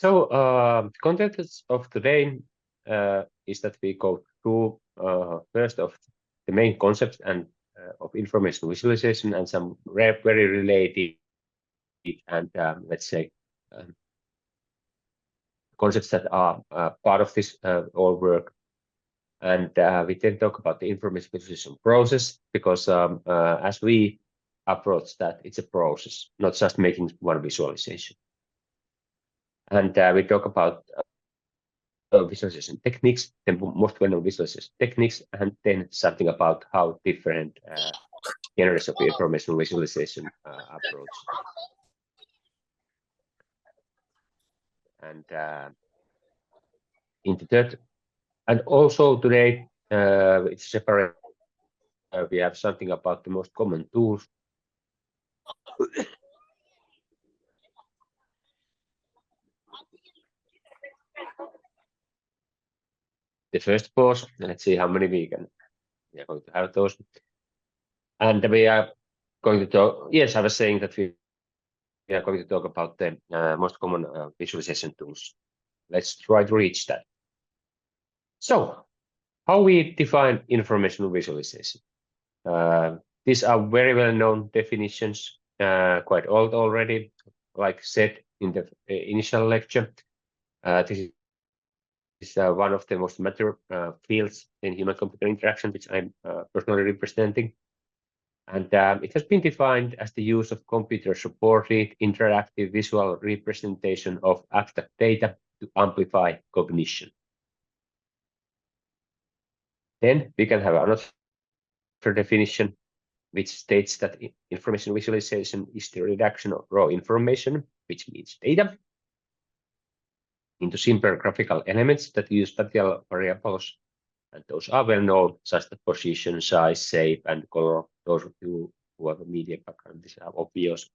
Content of today is that we go through first of the main concepts and of information visualization and some very related and let's say concepts that are part of this all work. And we then talk about the information visualization process because as we approach that, it's a process, not just making one visualization. And we talk about visualization techniques, the most well-known visualization techniques, and then something about how different genres of information visualization approach. And in the third, and also today it's separate. We have something about the most common tools. The first pause, let's see how many we are going to have those. And we are going to talk, yes, I was saying that we are going to talk about the most common visualization tools. Let's try to reach that. So, how we define information visualization? These are very well-known definitions, quite old already, like said in the initial lecture. This is one of the most mature fields in human-computer interaction, which I'm personally representing. And it has been defined as the use of computer-supported interactive visual representation of abstract data to amplify cognition. Then we can have another definition, which states that information visualization is the reduction of raw information, which means data, into simpler graphical elements that use spatial variables, and those are well known, such as position, size, shape, and color. Those of you who have a media background, these are obvious.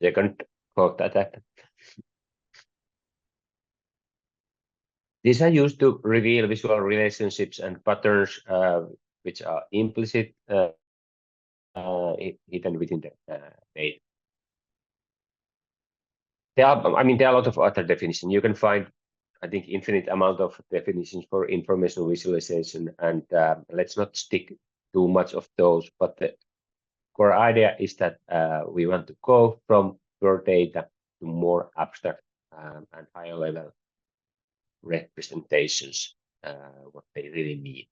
Second quote attack. These are used to reveal visual relationships and patterns which are implicit hidden within the data. There are a lot of other definitions. You can find, I think, infinite amount of definitions for information visualization, and let's not stick too much of those. But the core idea is that we want to go from pure data to more abstract and higher level representations, what they really mean.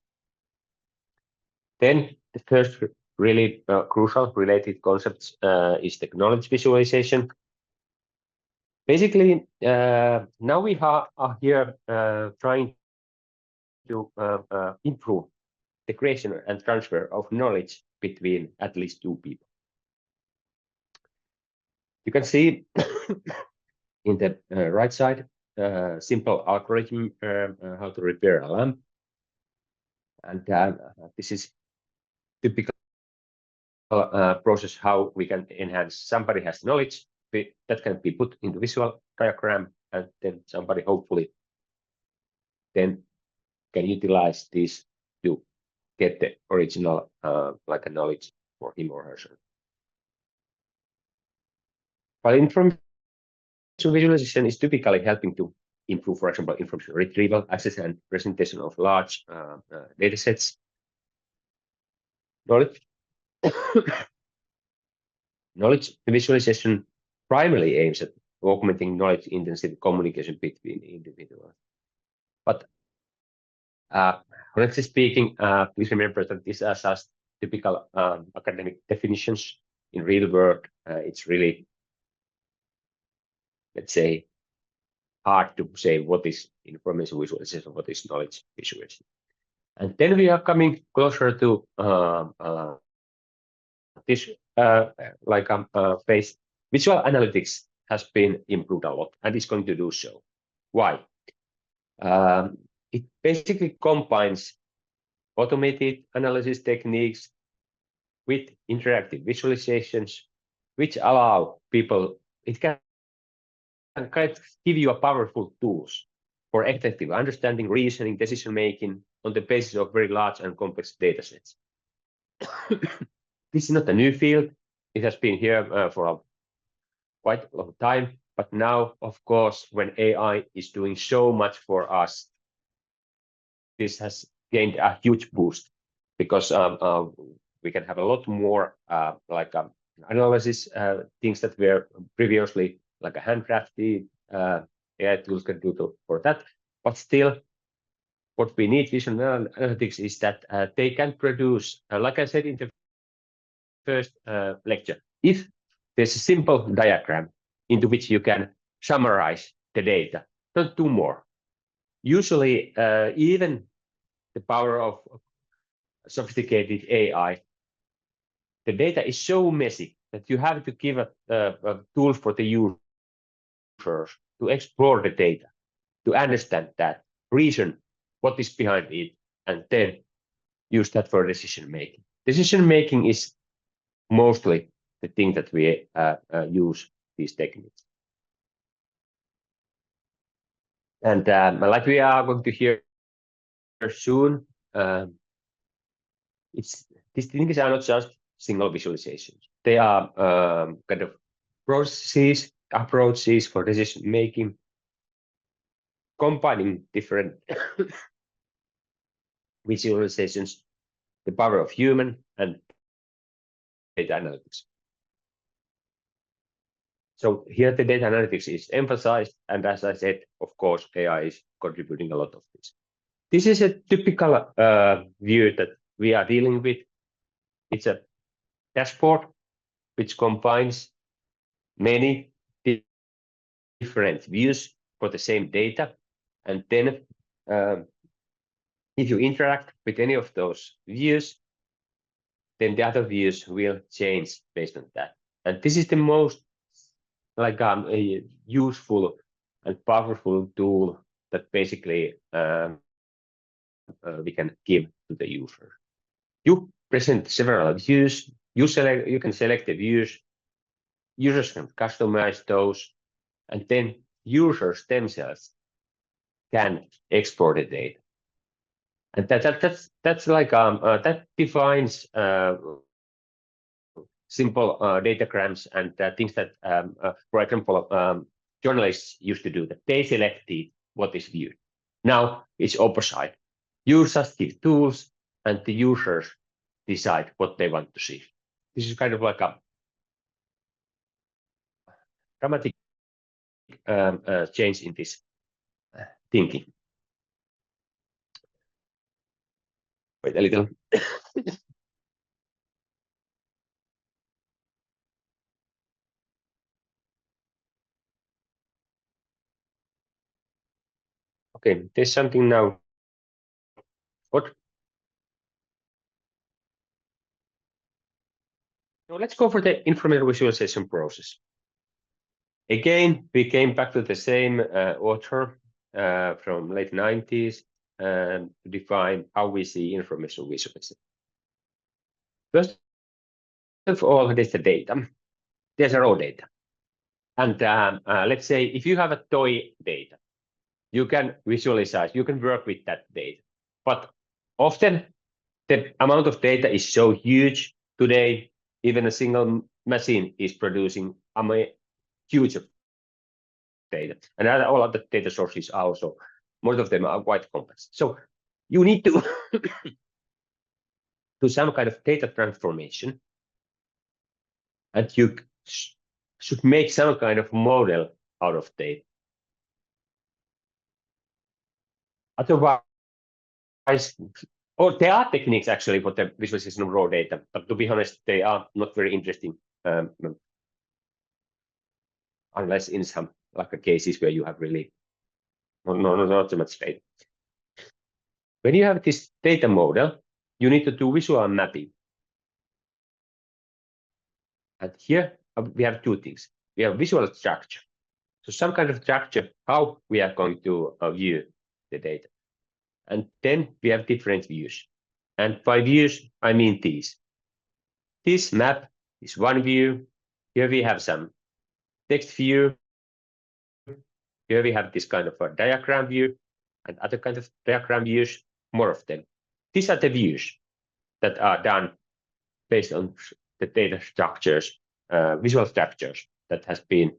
Then the first really crucial related concepts is the knowledge visualization. Basically, now we are here trying to improve the creation and transfer of knowledge between at least two people. You can see in the right side simple algorithm how to repair a lamp, and this is typical process how we can enhance. Somebody has knowledge that can be put into visual diagram, and then somebody hopefully then can utilize this to get the original like a knowledge for him or herself. But information visualization is typically helping to improve, for example, information retrieval, access, and presentation of large data sets. Knowledge visualization primarily aims at augmenting knowledge-intensive communication between individuals. But honestly speaking, please remember that these are just typical academic definitions. In real world, it's really, let's say, hard to say what is information visualization, what is knowledge visualization. And then we are coming closer to this phase. Visual analytics has been improved a lot and is going to do so. Why? It basically combines automated analysis techniques with interactive visualizations, which allow people, it can kind of give you a powerful tools for effective understanding, reasoning, decision-making on the basis of very large and complex data sets. This is not a new field. It has been here for a quite a long time, but now, of course, when AI is doing so much for us, this has gained a huge boost because we can have a lot more analysis things that were previously like a handcrafted AI tools can do for that. But still, what we need vision analytics is that they can produce, like I said in the first lecture, if there's a simple diagram into which you can summarize the data, don't do more. Usually, even the power of sophisticated AI, the data is so messy that you have to give a tool for the users to explore the data, to understand that, reason what is behind it, and then use that for decision making. Decision making is mostly the thing that we use these techniques. And like we are going to hear soon, these things are not just single visualizations. They are kind of processes, approaches for decision making, combining different visualizations, the power of human and data analytics. So here the data analytics is emphasized, and as I said, of course, AI is contributing a lot of this. This is a typical view that we are dealing with. It's a dashboard which combines many different views for the same data. And then if you interact with any of those views, then the other views will change based on that. And this is the most a useful and powerful tool that basically we can give to the user. You present several views. You can select the views. Users can customize those, and then users themselves can export the data. And that's like that defines simple datagrams and things that, for example, journalists used to do. That they selected what is viewed. Now it's opposite. You just give tools, and the users decide what they want to see. This is kind of like a dramatic change in this thinking. Wait a little. Okay, there's something now. What? So let's go for the information visualization process. Again, we came back to the same author from late 90s to define how we see information visualization. First of all, there's the data. There's a raw data. And let's say if you have a toy data, you can visualize, you can work with that data. But often the amount of data is so huge today, even a single machine is producing huge data. And all of the data sources are also, most of them are quite complex. So you need to do some kind of data transformation, and you should make some kind of model out of data. Otherwise, there are techniques actually for the visualization of raw data, but to be honest, they are not very interesting unless in some cases where you have really not so much data. When you have this data model, you need to do visual mapping. And here we have two things. We have visual structure. So some kind of structure, how we are going to view the data. And then we have different views. And by views, I mean these. This map is one view. Here we have some text view. Here we have this kind of a diagram view. and other kind of diagram views, more of them. These are the views that are done based on the data structures, visual structures that has been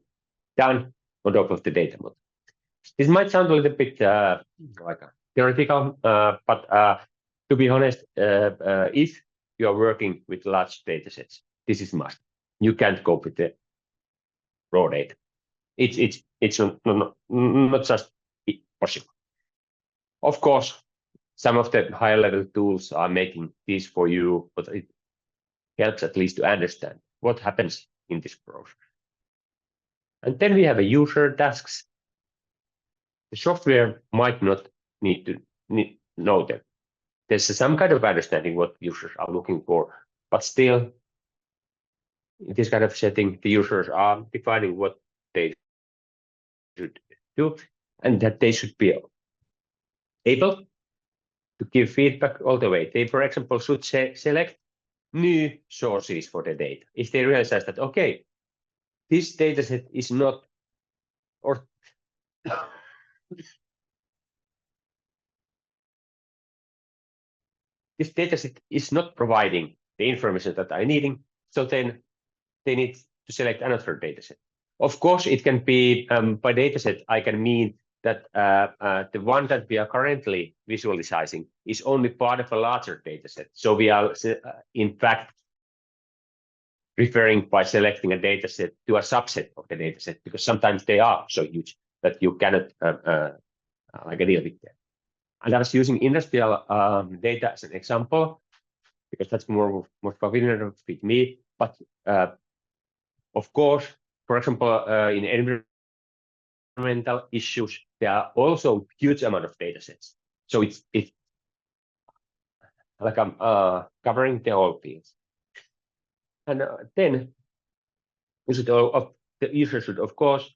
done on top of the data model. This might sound a little bit like a theoretical, but to be honest, if you are working with large data sets, this is must. You can't go with the raw data. It's not just possible. Of course, some of the higher level tools are making this for you, but it helps at least to understand what happens in this process. And then we have a user tasks. The software might not need to know them. There's some kind of understanding what users are looking for, but still, in this kind of setting, the users are defining what they should do, and that they should be able to give feedback all the way. They, for example, should select new sources for the data. If they realize that, okay, this data set is not, or this dataset is not providing the information that I'm needing, so then they need to select another dataset. Of course, it can be by dataset, I can mean that the one that we are currently visualizing is only part of a larger dataset. So we are, in fact, referring by selecting a dataset to a subset of the dataset, because sometimes they are so huge that you cannot deal with them. And I was using industrial data as an example, because that's more familiar with me. But of course, for example, in environmental issues, there are also huge amount of data sets. So it's like I'm covering the whole field. And then the user should, of course,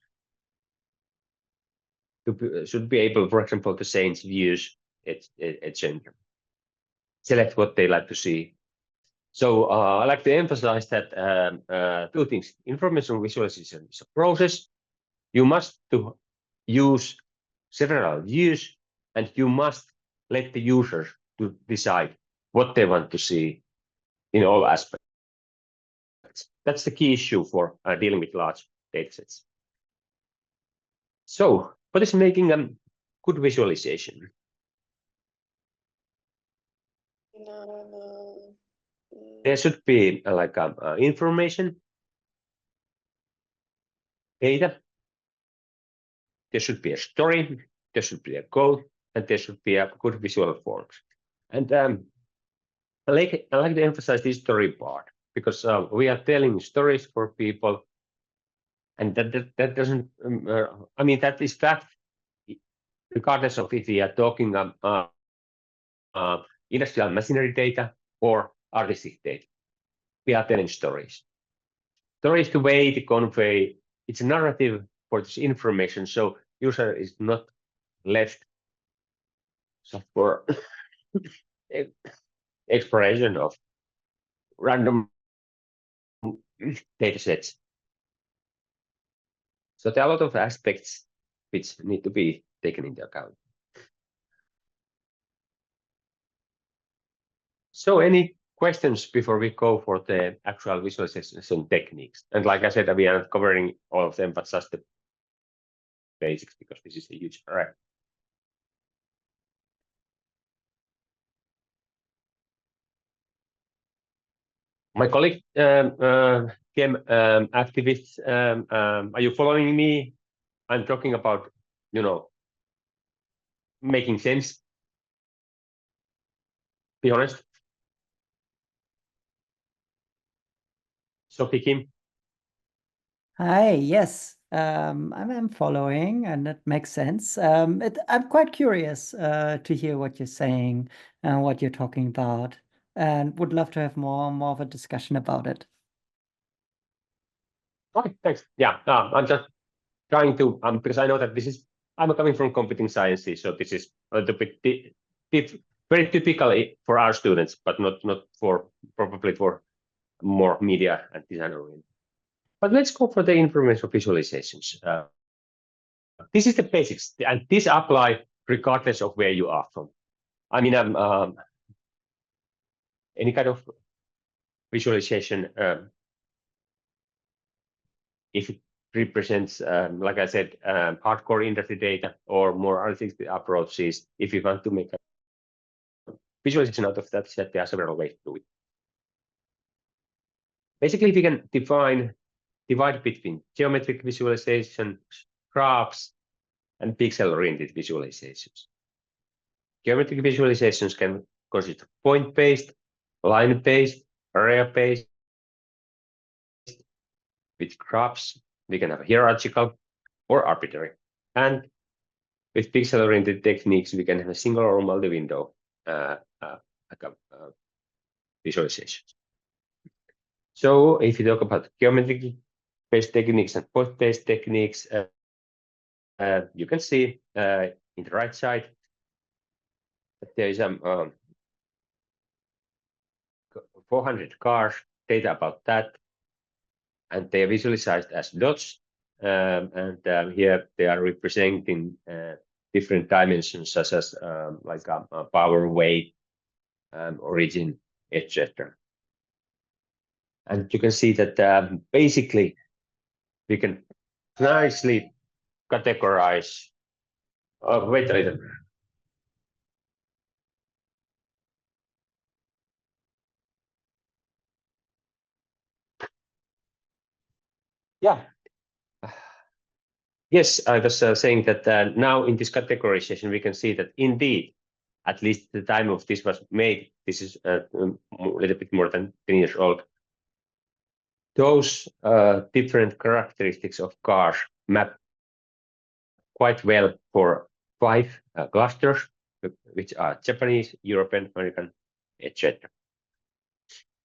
should be able, for example, to change views, etc. Select what they like to see. So I like to emphasize that two things. Information visualization is a process. You must use several views, and you must let the users to decide what they want to see in all aspects. That's the key issue for dealing with large datasets. So what is making a good visualization? There should be information, data, there should be a story, there should be a goal, and there should be a good visual forms. And I like to emphasize this story part, because we are telling stories for people, and that doesn't, I mean, that is fact, regardless of if we are talking industrial machinery data or artistic data. We are telling stories. Story is the way to convey its narrative for this information, so user is not left for exploration of random data sets. So there are a lot of aspects which need to be taken into account. So any questions before we go for the actual visualization techniques? And like I said, we are not covering all of them, but just the basics, because this is a huge array. My colleague, GEM activists, are you following me? I'm talking about, making sense. Be honest. Sophie, Kim? Hi, yes, I'm following, and it makes sense. I'm quite curious to hear what you're saying and what you're talking about, and would love to have more of a discussion about it. Okay, thanks. Yeah, I'm just trying to, because I know that I'm coming from computing sciences, so this is a little bit very typical for our students, but not for probably for more media and design oriented. But let's go for the information visualizations. This is the basics, and this apply regardless of where you are from. I mean, any kind of visualization, if it represents, like I said, hardcore industry data or more artistic approaches, if you want to make a visualization out of that set, there are several ways to do it. Basically, we can divide between geometric visualization, graphs, and pixel-oriented visualizations. Geometric visualizations can consist of point-based, line-based, area-based. With graphs, we can have hierarchical or arbitrary. And with pixel-oriented techniques, we can have a single or multi-window visualization. So if you talk about geometric-based techniques and point-based techniques, you can see in the right side that there is 400 cars, data about that, and they are visualized as dots. Here they are representing different dimensions, such as like power, weight, origin, etc. And you can see that basically we can nicely categorize. Wait a little. Yeah. Yes, I was saying that now in this categorization, we can see that indeed, at least the time of this was made, this is a little bit more than 10 years old. Those different characteristics of cars map quite well for 5 clusters, which are Japanese, European, American, etc.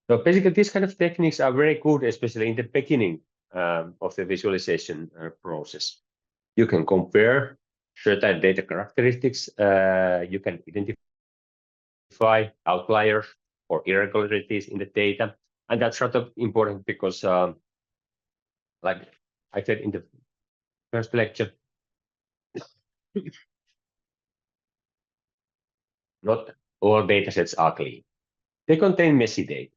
So basically, these kind of techniques are very good, especially in the beginning of the visualization process. You can compare certain data characteristics. You can identify outliers or irregularities in the data. And that's sort of important because, like I said in the first lecture, not all data sets are clean. They contain messy data.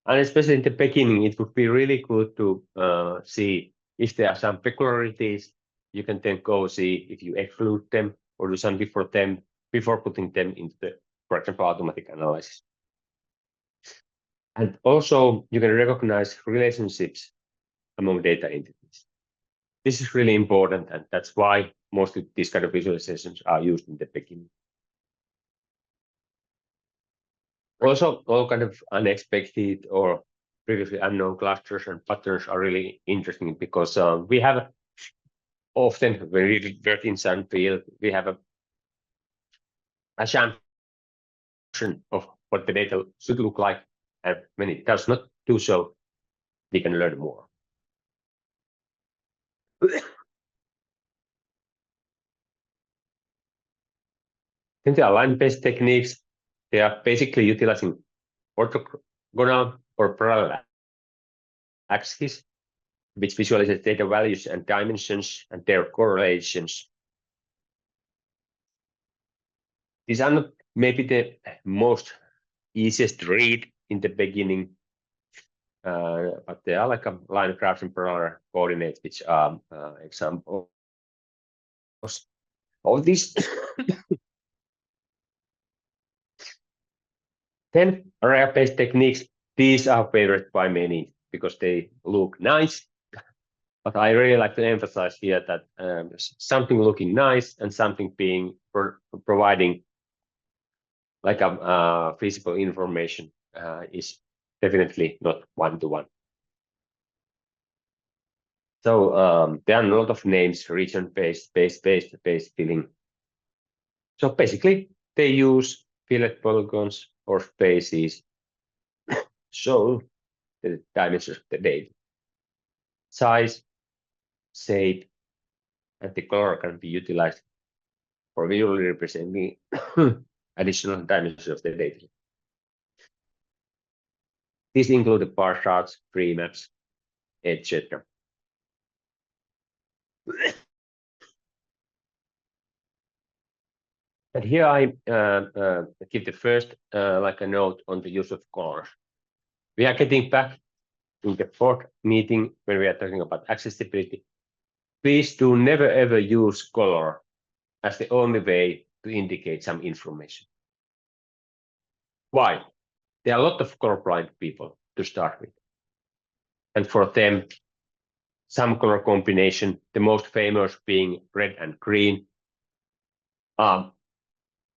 And especially in the beginning, it would be really good to see if there are some peculiarities. You can then go see if you exclude them or do something for them before putting them into the, for example, automatic analysis. And also, you can recognize relationships among data entities. This is really important, and that's why mostly these kind of visualizations are used in the beginning. Also, all kind of unexpected or previously unknown clusters and patterns are really interesting because we have often, when we work in some field, we have a assumption of what the data should look like, and when it does not do so, we can learn more. Then there are line-based techniques. They are basically utilizing orthogonal or parallel axes, which visualizes data values and dimensions and their correlations. These are not maybe the most easiest to read in the beginning, but they are like a line graphs and parallel coordinates, which are examples of this. Then area-based techniques. These are favored by many because they look nice. But I really like to emphasize here that something looking nice and something being providing like a feasible information is definitely not one-to-one. So there are a lot of names: region-based, space-based, filling. So basically, they use fillet polygons or spaces show the dimensions of the data. Size, shape, and the color can be utilized for visually representing additional dimensions of the data. These include the bar charts, tree maps, etc. And here I give the first like a note on the use of colors. We are getting back in the fourth meeting when we are talking about accessibility. Please do never ever use color as the only way to indicate some information. Why? There are a lot of colorblind people to start with. And for them, some color combination, the most famous being red and green, are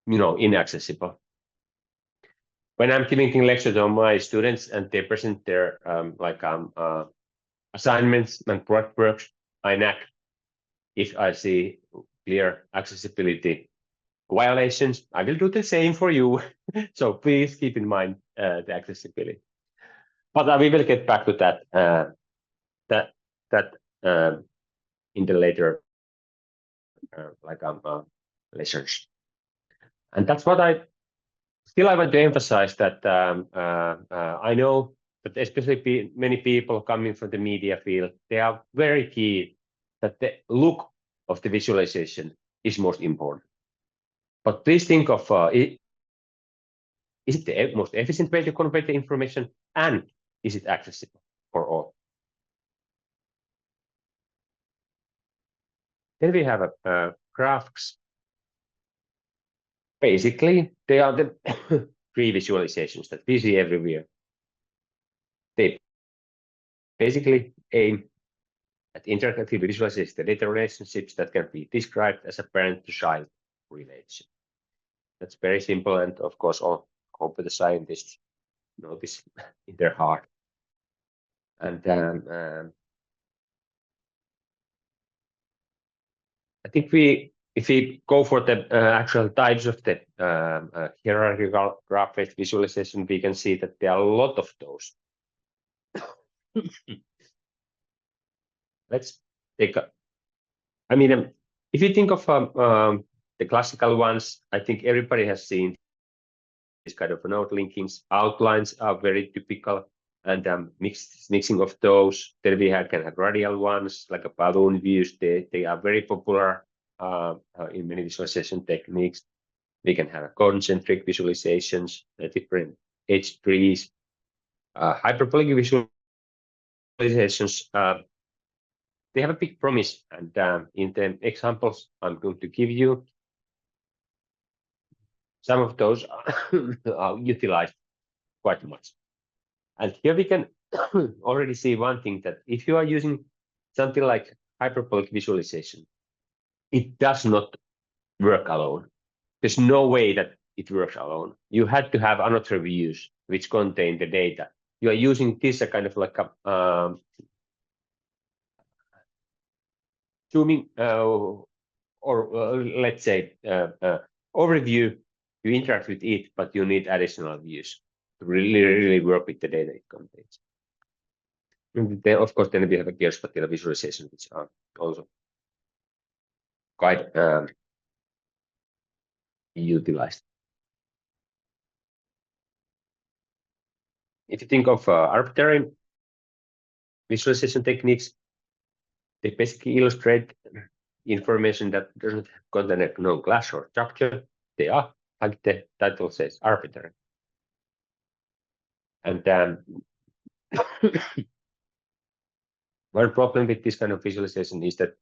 inaccessible. When I'm giving lectures to my students and they present their assignments and project works, I nag if I see clear accessibility violations. I will do the same for you. So please keep in mind the accessibility. But we will get back to that in the later lessons. And that's what I want to emphasize, that I know that especially many people coming from the media field, they are very keen that the look of the visualization is most important. But please think of is it the most efficient way to convey the information, and is it accessible for all? Then we have graphs. Basically, they are the free visualizations that we see everywhere. They basically aim at interactive visualization, the data relationships that can be described as a parent-to-child relation. That's very simple, and of course, all computer scientists know this in their heart. And I think if we go for the actual types of the hierarchical graph-based visualization, we can see that there are a lot of those. Let's take if you think of the classical ones, I think everybody has seen this kind of node linkings. Outlines are very typical, and mixing of those. Then we can have radial ones, like a balloon views. They are very popular in many visualization techniques. We can have concentric visualizations, different edge trees, hyperbolic visualizations. They have a big promise, and in the examples I'm going to give you, some of those are utilized quite much. And here we can already see one thing, that if you are using something like hyperbolic visualization, it does not work alone. There's no way that it works alone. You had to have another views which contain the data. You are using this kind of like a zooming or let's say overview. You interact with it, but you need additional views to really work with the data it contains. And then, of course, then we have a geospatial visualization, which are also quite utilized. If you think of arbitrary visualization techniques, they basically illustrate information that doesn't contain no class or structure. They are, like the title says, arbitrary. And one problem with this kind of visualization is that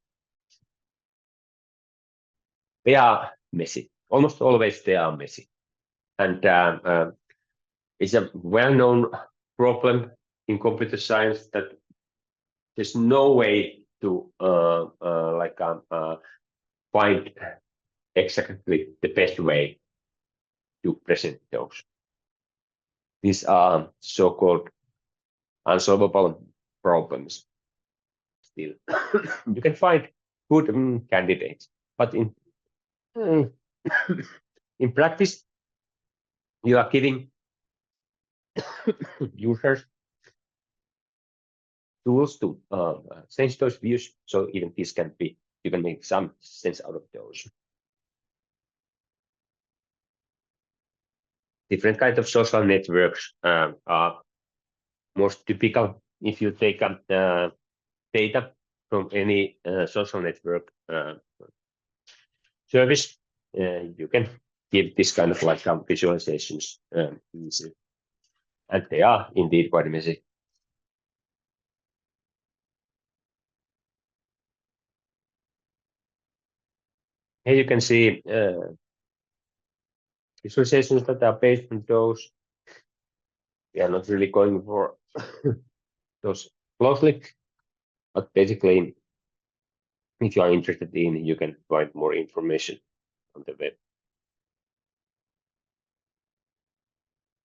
they are messy. Almost always they are messy. And it's a well-known problem in computer science that there's no way to find exactly the best way to present those. These are so-called unsolvable problems. Still, you can find good candidates, but in practice, you are giving users tools to change those views. So even this can be, you can make some sense out of those. Different kinds of social networks are most typical. If you take data from any social network service, you can give this kind of like visualizations easy. And they are indeed quite messy. Here you can see visualizations that are based on those. We are not really going for those closely, but basically, if you are interested in, you can find more information on the web.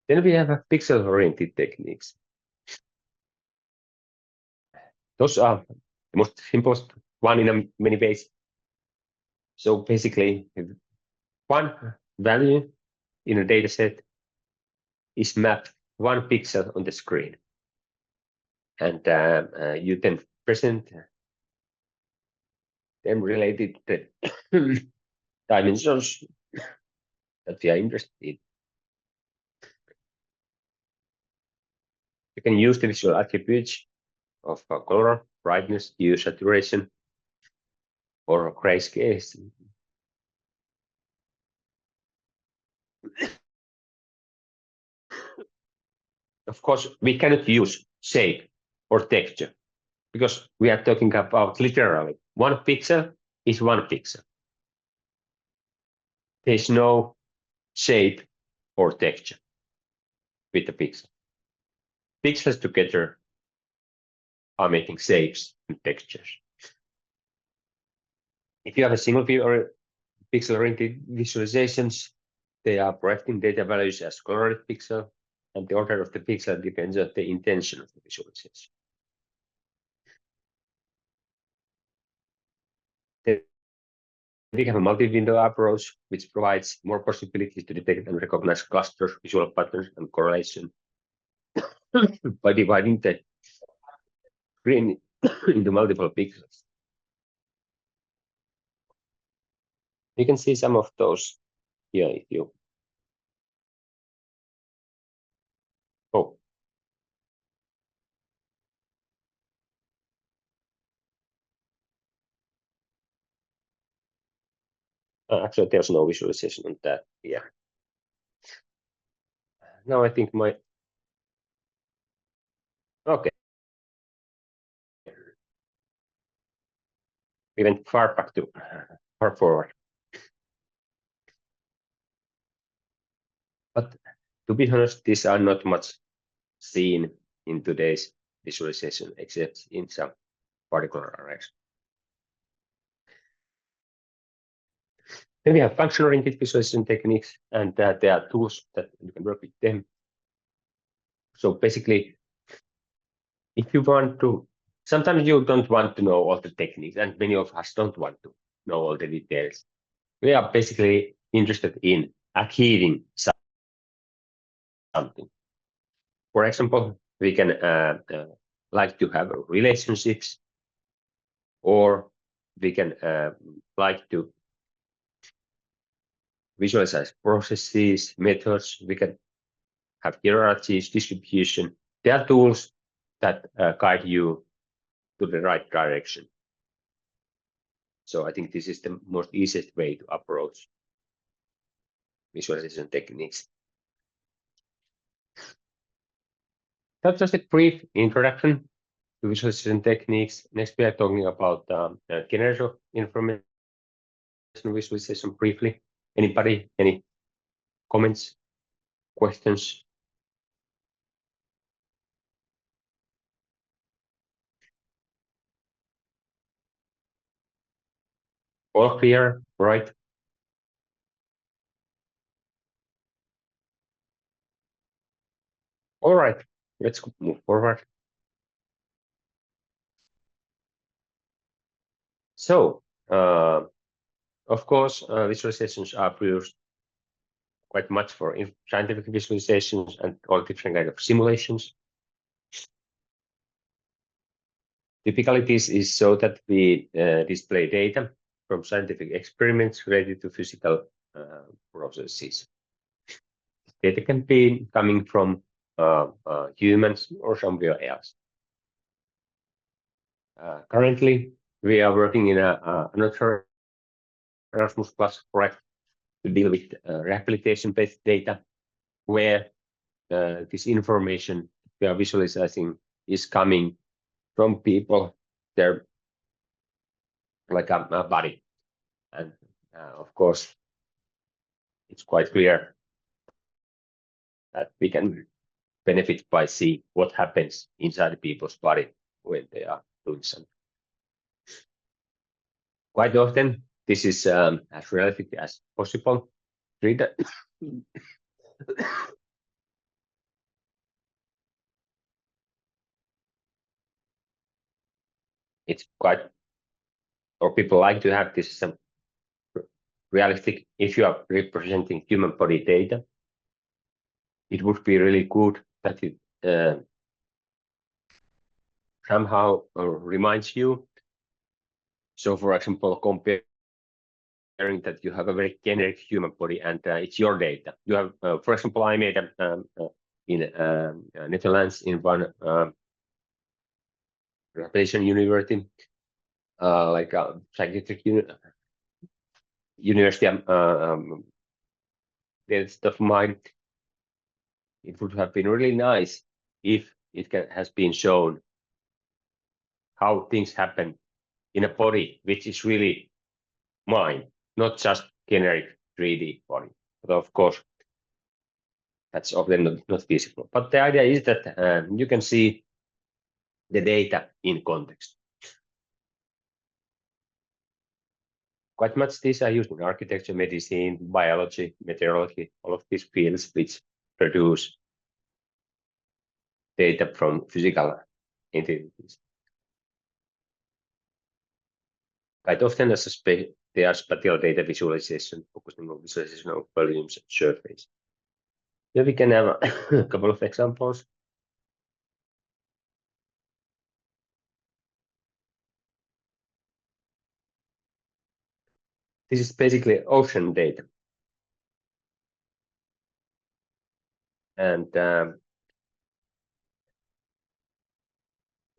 Then we have pixel-oriented techniques. Those are the most simplest one in many ways. So basically, one value in a data set is mapped one pixel on the screen. And you can present them related to the dimensions that we are interested in. You can use the visual attributes of color, brightness, hue, saturation, or grayscale. Of course, we cannot use shape or texture because we are talking about literally one pixel is one pixel. There's no shape or texture with the pixel. Pixels together are making shapes and textures. If you have a single view or pixel-oriented visualizations, they are projecting data values as colored pixel, and the order of the pixel depends on the intention of the visualization. Then we have a multi-window approach, which provides more possibilities to detect and recognize clusters, visual patterns, and correlation by dividing the screen into multiple pixels. You can see some of those here if you. Oh. Actually, there's no visualization on that here. Now I think my. Okay. We went far forward. But to be honest, these are not much seen in today's visualization, except in some particular arrays. Then we have function-oriented visualization techniques, and there are tools that you can work with them. So basically, if you want to, sometimes you don't want to know all the techniques, and many of us don't want to know all the details. We are basically interested in achieving something. For example, we can like to have relationships, or we can like to visualize processes, methods. We can have hierarchies, distribution. There are tools that guide you to the right direction. So I think this is the most easiest way to approach visualization techniques. That's just a brief introduction to visualization techniques. Next, we are talking about generation information visualization briefly. Anybody, any comments, questions? All clear, right? All right, let's move forward. So, of course, visualizations are used quite much for scientific visualizations and all different kinds of simulations. Typically, this is so that we display data from scientific experiments related to physical processes. Data can be coming from humans or somewhere else. Currently, we are working in another ERASMUS Plus project to deal with rehabilitation-based data, where this information we are visualizing is coming from people, their like a body, and of course, it's quite clear that we can benefit by seeing what happens inside people's body when they are doing something. Quite often, this is as realistic as possible. It's quite, or people like to have this realistic. If you are representing human body data, it would be really good that it somehow reminds you. So, for example, comparing that you have a very generic human body and it's your data. You have, for example, I made in Netherlands in one rehabilitation university, like a psychiatric university of mine. It would have been really nice if it has been shown how things happen in a body which is really mine, not just generic 3D body. But of course, that's often not feasible. But the idea is that you can see the data in context. Quite much these are used in architecture, medicine, biology, meteorology, all of these fields which produce data from physical entities. Quite often as they are spatial data visualization, focusing on visualization of volumes and surface. Here we can have a couple of examples. This is basically ocean data. And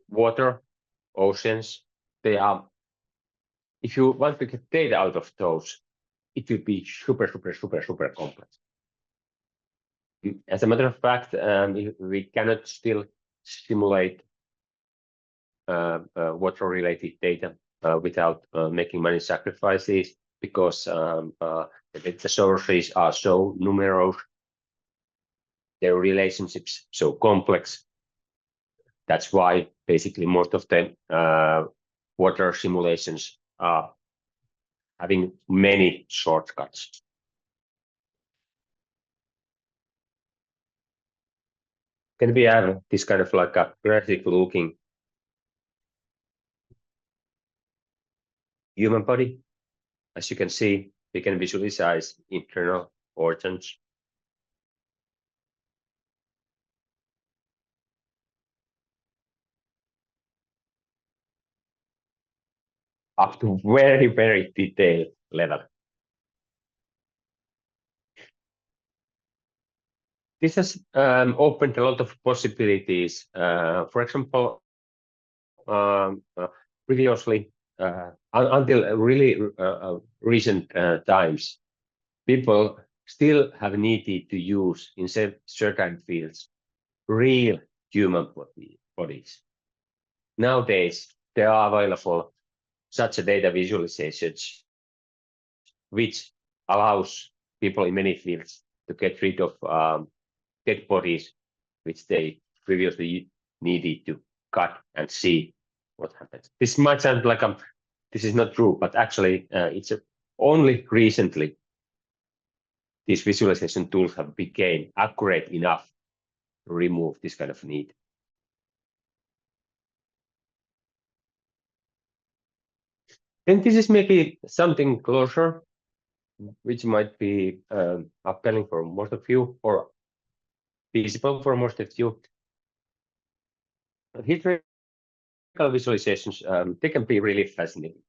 water, oceans, they are, if you want to get data out of those, it will be super complex. As a matter of fact, we cannot still simulate water-related data without making many sacrifices, because the sources are so numerous, their relationships so complex. That's why basically most of the water simulations are having many shortcuts. Can we have this kind of like a graphic looking human body? As you can see, we can visualize internal organs. Up to very detailed level. This has opened a lot of possibilities. For example, previously, until really recent times, people still have needed to use in certain fields real human bodies. Nowadays, there are available such a data visualizations which allows people in many fields to get rid of dead bodies which they previously needed to cut and see what happens. This might sound like this is not true, but actually it's only recently these visualization tools have become accurate enough to remove this kind of need. Then this is maybe something closer, which might be appealing for most of you or feasible for most of you. Historical visualizations, they can be really fascinating.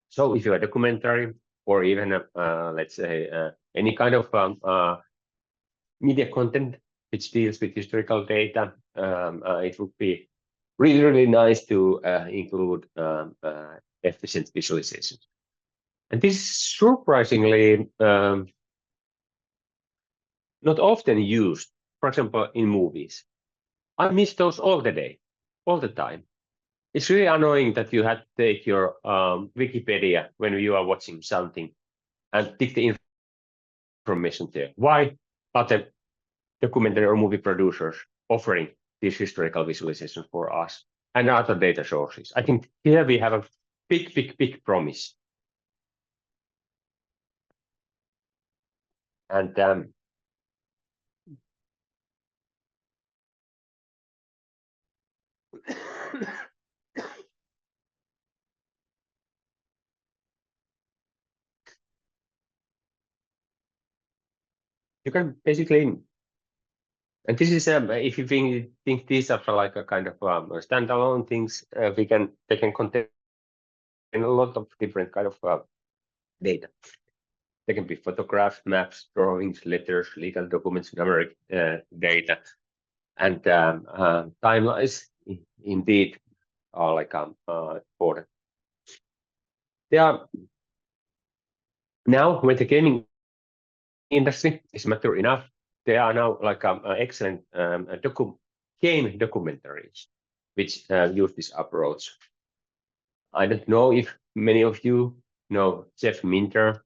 So if you're a documentary or even, let's say, any kind of media content which deals with historical data, it would be really nice to include efficient visualizations. And this is surprisingly not often used, for example, in movies. I miss those all the time. It's really annoying that you had to take your Wikipedia when you are watching something and dig the information there. Why are the documentary or movie producers offering this historical visualization for us and other data sources? I think here we have a big promise. And you can basically, and this is if you think these are like a kind of standalone things, they can contain a lot of different kind of data. They can be photographs, maps, drawings, letters, legal documents, numeric data, and timelines. Indeed, are like important. They are now when the gaming industry is mature enough. There are now like excellent game documentaries which use this approach. I don't know if many of you know Jeff Minter.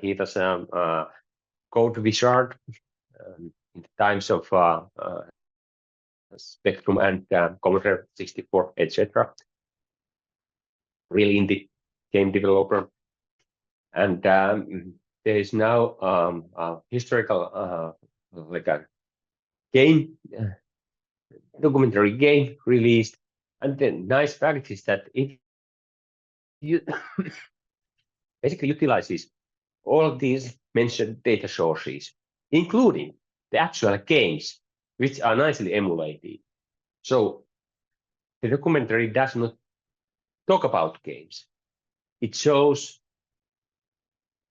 He was a code wizard in the times of Spectrum and Commodore 64, etc. Really indie game developer. And there is now a historical like a game documentary game released, and the nice fact is that it basically utilizes all of these mentioned data sources, including the actual games, which are nicely emulated. So the documentary does not talk about games. It shows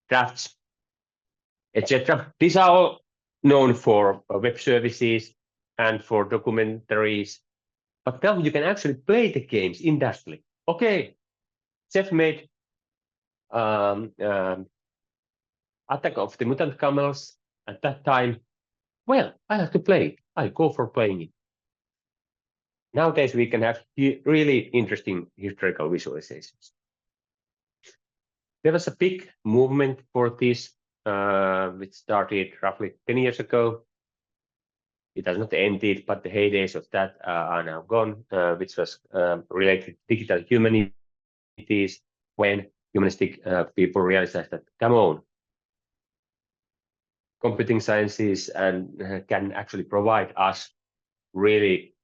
drafts, etc. These are all known for web services and for documentaries. But now you can actually play the games industrially. Okay, Jeff made Attack of the Mutant Camels at that time. Well, I have to play it. I go for playing it. Nowadays, we can have really interesting historical visualizations. There was a big movement for this, which started roughly 10 years ago. It has not ended, but the heydays of that are now gone, which was related to digital humanities, when humanistic people realized that, come on, computing sciences and can actually provide us really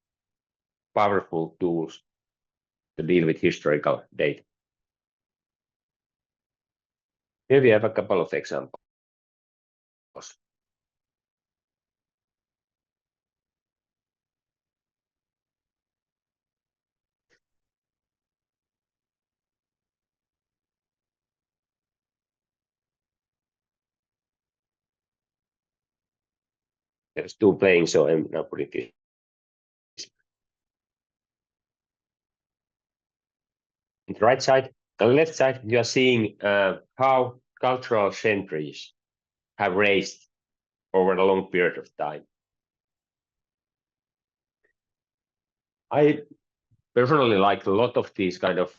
powerful tools to deal with historical data. Here we have a couple of examples. There's two playing, so I'm now putting this. On the right side, on the left side, you are seeing how cultural centuries have raised over a long period of time. I personally like a lot of these kind of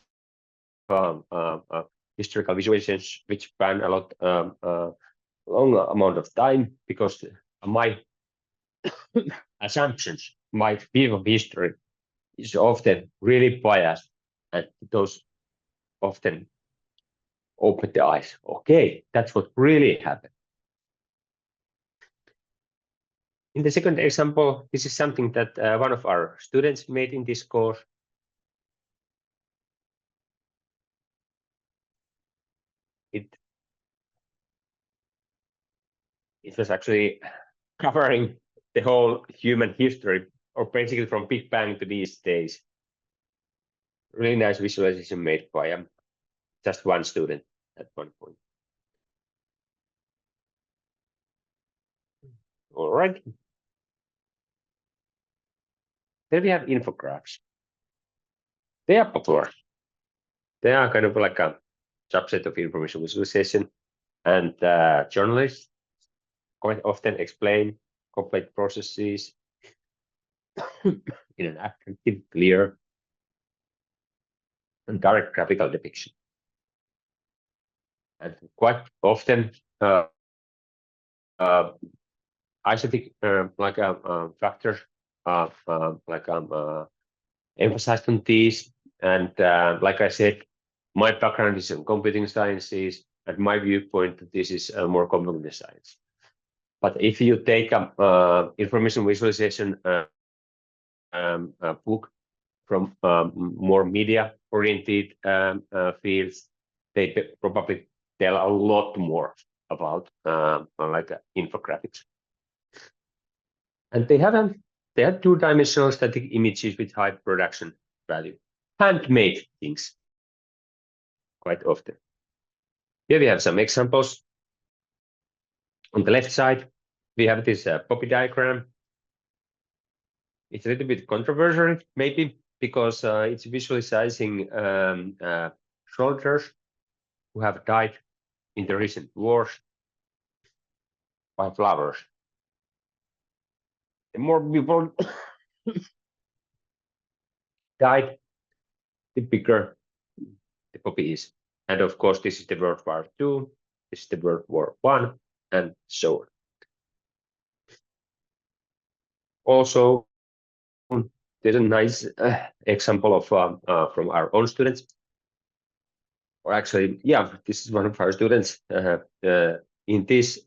historical visualizations which span a lot long amount of time, because my assumptions, my view of history is often really biased, and those often open the eyes. Okay, that's what really happened. In the second example, this is something that one of our students made in this course. It was actually covering the whole human history, or basically from Big Bang to these days. Really nice visualization made by just one student at one point. All right. Then we have infographics. They are popular. They are kind of like subset of information visualization, and journalists quite often explain complex processes in an attractive, clear, and direct graphical depiction. And quite often, aesthetic factors emphasized on these. And like I said, my background is in computing sciences, and my viewpoint that this is more computer science. But if you take information visualization book from more media-oriented fields, they probably tell a lot more about infographics. And they have two-dimensional static images with high production value, handmade things quite often. Here we have some examples. On the left side, we have this poppy diagram. It's a little bit controversial, maybe, because it's visualizing soldiers who have died in the recent wars by flowers. The more people died, the bigger the poppy is. And of course, this is the World War II, this is the World War I, and so on. Also, there's a nice example of from our own students. Or actually, yeah, this is one of our students. In this,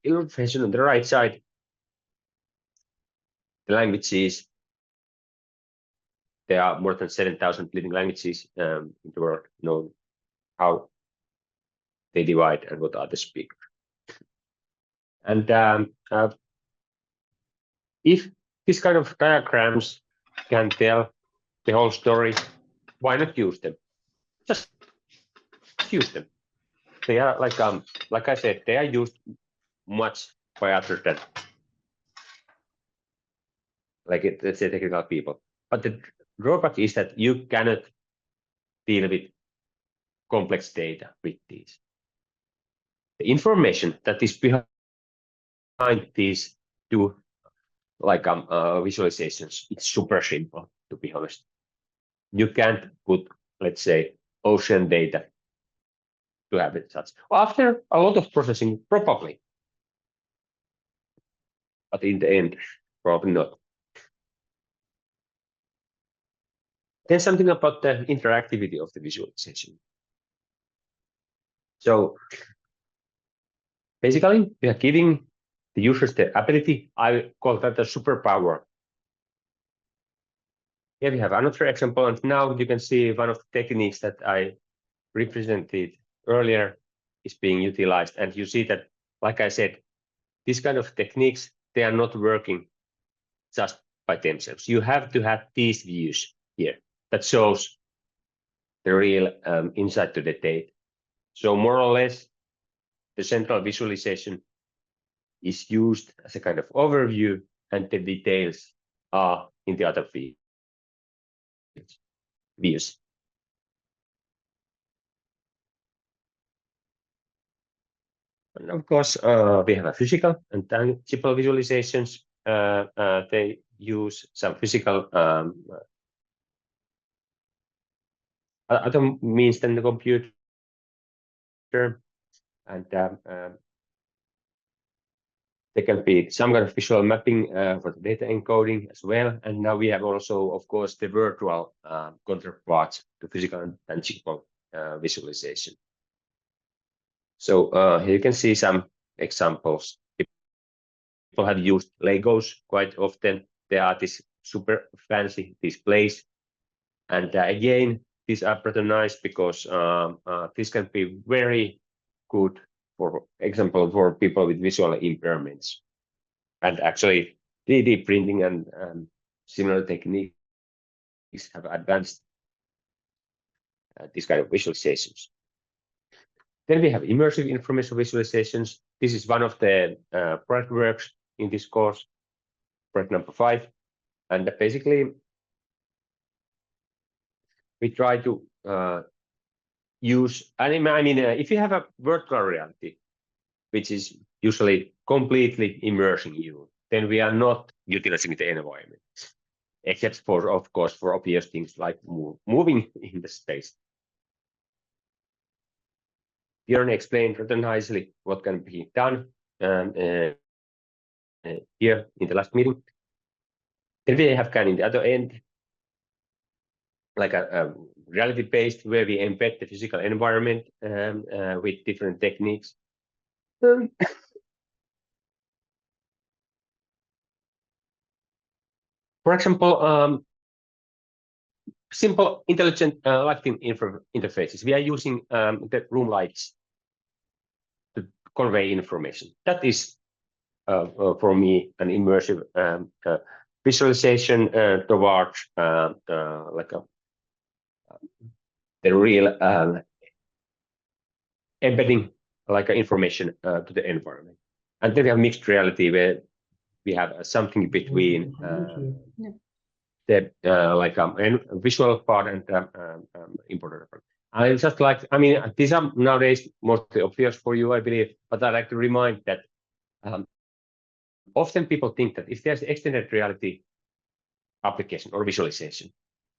illustration on the right side, the languages. There are more than 7,000 living languages in the world, known how they divide and what are the speakers. And if this kind of diagrams can tell the whole story, why not use them? Just use them. They are like I said, they are used much by others than let's say technical people. But the drawback is that you cannot deal with complex data with these. The information that is behind these two visualizations, it's super simple, to be honest. You can't put, let's say, ocean data to have it such. After a lot of processing, probably. But in the end, probably not. Then something about the interactivity of the visualization. So basically, we are giving the users the ability, I call that a superpower. Here we have another example, and now you can see one of the techniques that I represented earlier is being utilized. And you see that, like I said, these kind of techniques, they are not working just by themselves. You have to have these views here that shows the real insight to the data. So more or less, the central visualization is used as a kind of overview, and the details are in the other views. And of course, we have a physical and tangible visualizations. They use some physical other means than the computer, and there can be some kind of visual mapping for the data encoding as well. And now we have also, of course, the virtual counterparts to physical and tangible visualization. So here you can see some examples. People have used Legos quite often. There are these super fancy displays. And again, these are pretty nice because this can be very good, for example, for people with visual impairments. And actually, 3D printing and similar techniques have advanced this kind of visualizations. Then we have immersive information visualizations. This is one of the project works in this course, project number 5. And basically, we try to use, I mean, if you have a virtual reality, which is usually completely immersing you, then we are not utilizing the environment, except for, of course, for obvious things like moving in the space. Björn explained rather nicely what can be done here in the last meeting. Then we have kind of the other end, like a reality-based, where we embed the physical environment with different techniques. For example, simple intelligent lighting interfaces. We are using the room lights to convey information. That is, for me, an immersive visualization towards like the real embedding like information to the environment. And then we have mixed reality, where we have something between the like visual part and important part. I just like, I mean, these are nowadays mostly obvious for you, I believe, but I like to remind that often people think that if there's extended reality application or visualization,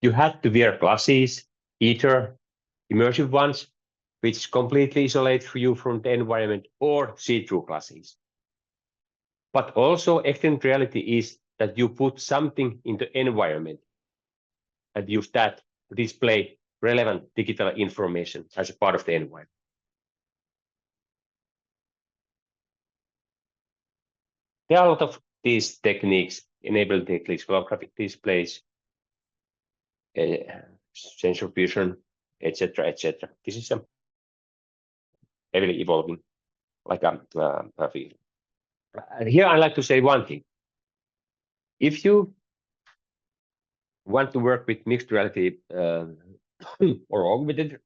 you had to wear glasses, either immersive ones, which completely isolate you from the environment, or see-through glasses. But also extended reality is that you put something in the environment and use that to display relevant digital information as a part of the environment. There are a lot of these techniques, enabling techniques, holographic displays, sensor fusion, etc., etc. This is a heavily evolving like a field. And here I like to say one thing. If you want to work with mixed reality or augmented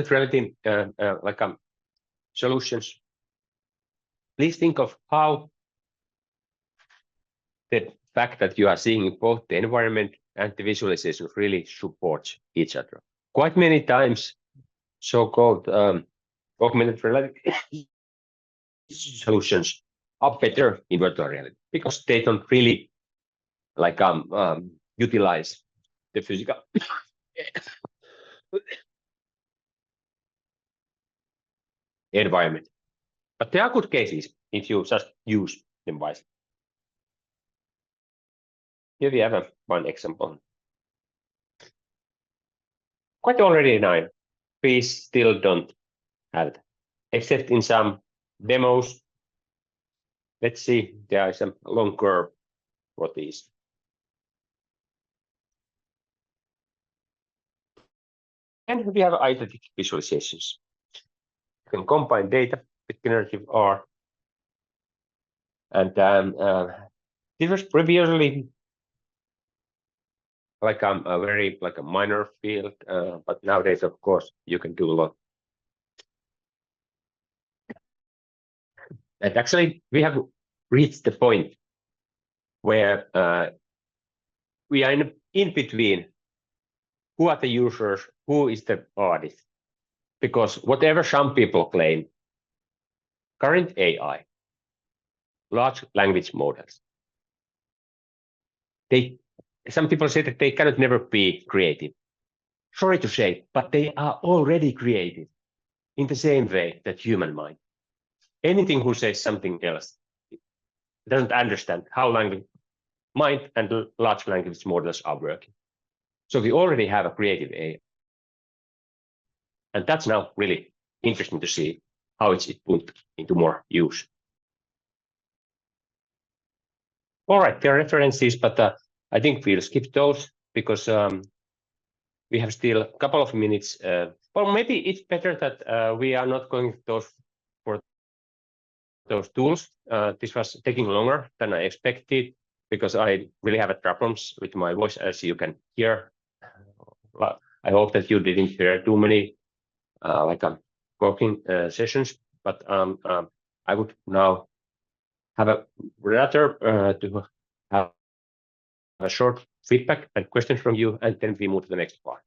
reality like solutions, please think of how the fact that you are seeing both the environment and the visualization really supports each other. Quite many times, so-called augmented reality solutions are better in virtual reality because they don't really like utilize the physical environment. But there are good cases if you just use them wisely. Here we have one example. Quite already now, we still don't have it, except in some demos. Let's see, there is a long curve for these. And we have iterative visualizations. You can combine data with generative R. And this was previously like a very like a minor field, but nowadays, of course, you can do a lot. And actually, we have reached the point where we are in between who are the users, who is the artist. Because whatever some people claim, current AI, large language models, some people say that they cannot never be creative. Sorry to say, but they are already creative in the same way that human mind. Anything who says something else doesn't understand how mind and large language models are working. So we already have a creative AI. And that's now really interesting to see how it's put into more use. All right, there are references, but I think we'll skip those because we have still a couple of minutes. Well, maybe it's better that we are not going for those tools. This was taking longer than I expected because I really have problems with my voice, as you can hear. I hope that you didn't hear too many like working sessions, but I would now have a rather to have a short feedback and questions from you, and then we move to the next part.